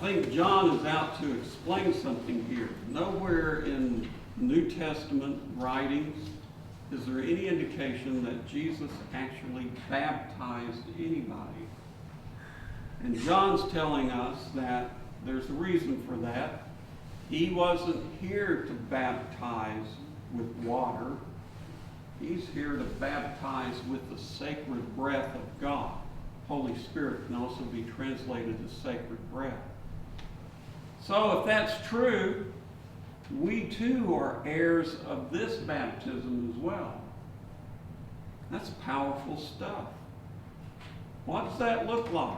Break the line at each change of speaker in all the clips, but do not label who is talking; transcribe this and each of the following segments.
think John is out to explain something here. Nowhere in New Testament writings is there any indication that Jesus actually baptized anybody. And John's telling us that there's a reason for that. He wasn't here to baptize with water. He's here to baptize with the sacred breath of God. Holy Spirit can also be translated as sacred breath. So if that's true, we too are heirs of this baptism as well. That's powerful stuff. What does that look like?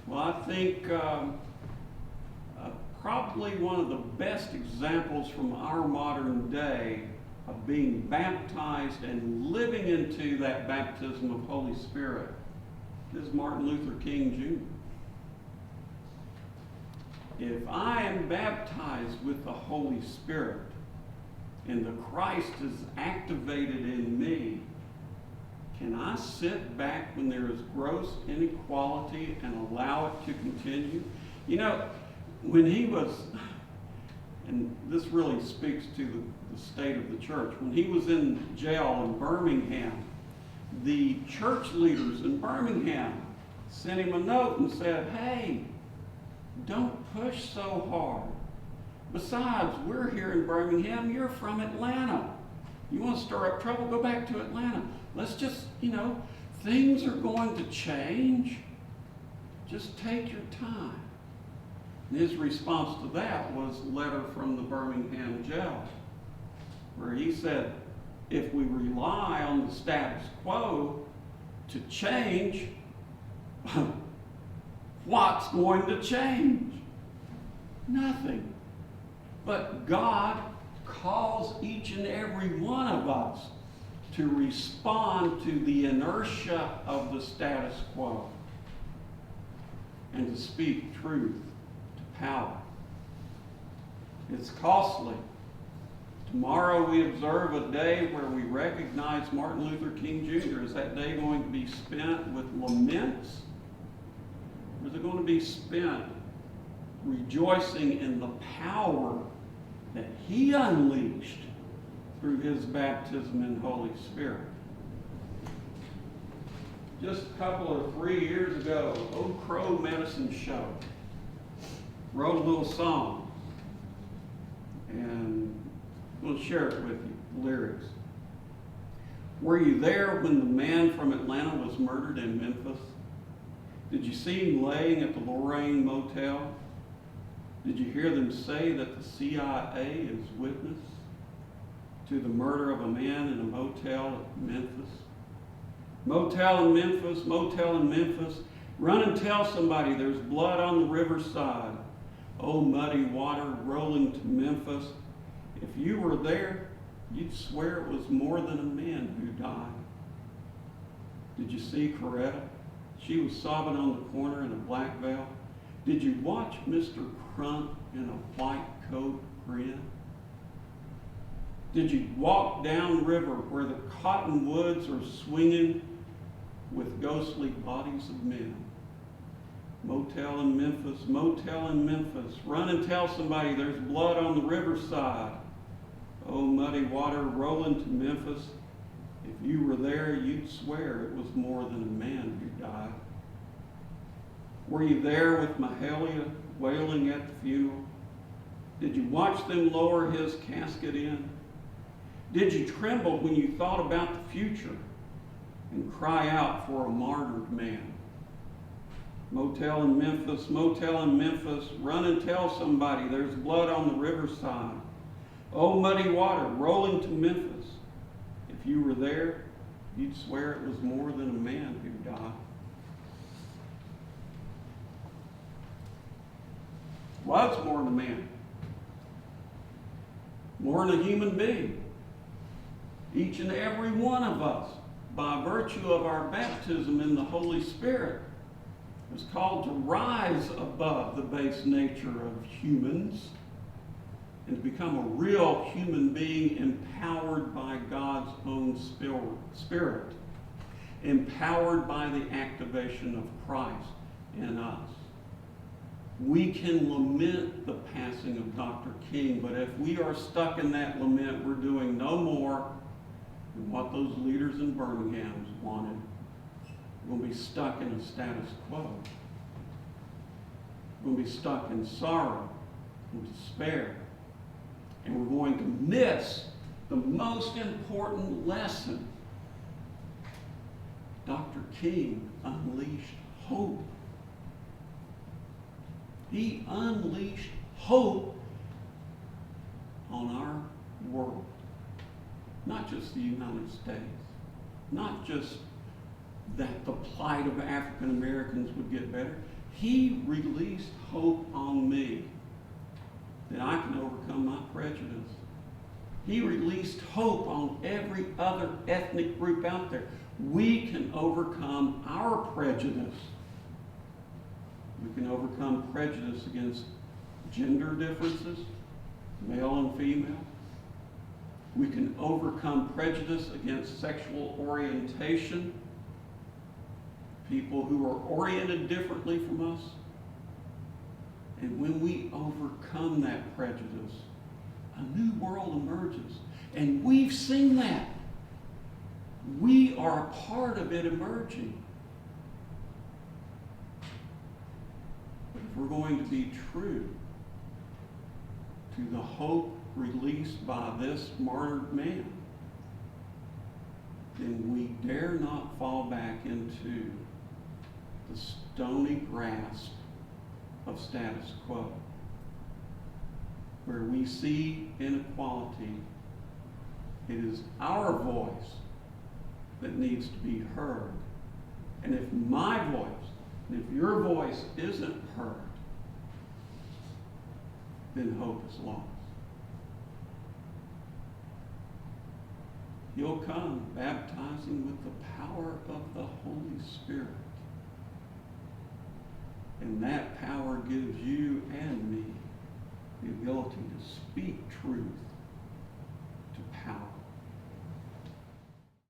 Well, I think probably one of the best examples from our modern day of being baptized and living into that baptism of Holy Spirit is Martin Luther King Jr. If I am baptized with the Holy Spirit and the Christ is activated in me, can I sit back when there is gross inequality and allow it to continue? You know, when he was, and this really speaks to the state of the church, when he was in jail in Birmingham, the church leaders in Birmingham sent him a note and said, hey, don't push so hard. Besides, we're here in Birmingham, you're from Atlanta. You want to stir up trouble, go back to Atlanta. Let's just, things are going to change. Just take your time. And his response to that was a letter from the Birmingham jail, where he said, if we rely on the status quo to change, what's going to change? Nothing. But God calls each and every one of us to respond to the inertia of the status quo and to speak truth to power. It's costly. Tomorrow we observe a day where we recognize Martin Luther King Jr. Is that day going to be spent with laments? Or is it going to be spent rejoicing in the power that he unleashed through his baptism in Holy Spirit? Just a couple of 3 years ago, Old Crow Medicine Show wrote a little song, and we'll share it with you, the lyrics. Were you there when the man from Atlanta was murdered in Memphis? Did you see him laying at the Lorraine Motel? Did you hear them say that the CIA is witness to the murder of a man in a motel at Memphis? Motel in Memphis, motel in Memphis. Run and tell somebody there's blood on the riverside. Oh, muddy water rolling to Memphis. If you were there, you'd swear it was more than a man who died. Did you see Coretta? She was sobbing on the corner in a black veil. Did you watch Mr. Crump in a white coat grin? Did you walk down river where the cottonwoods are swinging with ghostly bodies of men? Motel in Memphis, motel in Memphis. Run and tell somebody there's blood on the riverside. Oh, muddy water rolling to Memphis. If you were there, you'd swear it was more than a man who died. Were you there with Mahalia wailing at the funeral? Did you watch them lower his casket in? Did you tremble when you thought about the future and cry out for a martyred man? Motel in Memphis, motel in Memphis. Run and tell somebody there's blood on the riverside. Oh, muddy water rolling to Memphis. If you were there, you'd swear it was more than a man who died. Was more than a man. More than a human being. Each and every one of us, by virtue of our baptism in the Holy Spirit, is called to rise above the base nature of humans and to become a real human being empowered by God's own Spirit, empowered by the activation of Christ in us. We can lament the passing of Dr. King, but if we are stuck in that lament, we're doing no more than what those leaders in Birmingham wanted. We're going to be stuck in a status quo. We're going to be stuck in sorrow and despair. And we're going to miss the most important lesson. Dr. King unleashed hope. He unleashed hope on our world. Not just the United States. Not just that the plight of African Americans would get better. He released hope on me that I can overcome my prejudice. He released hope on every other ethnic group out there. We can overcome our prejudice. We can overcome prejudice against gender differences, male and female. We can overcome prejudice against sexual orientation, people who are oriented differently from us. And when we overcome that prejudice, a new world emerges. And we've seen that. We are a part of it emerging. But if we're going to be true to the hope released by this martyred man, then we dare not fall back into the stony grasp of status quo, where we see inequality. It is our voice that needs to be heard. And if my voice, and if your voice isn't heard, then hope is lost. He'll come baptizing with the power of the Holy Spirit. And that power gives you and me the ability to speak truth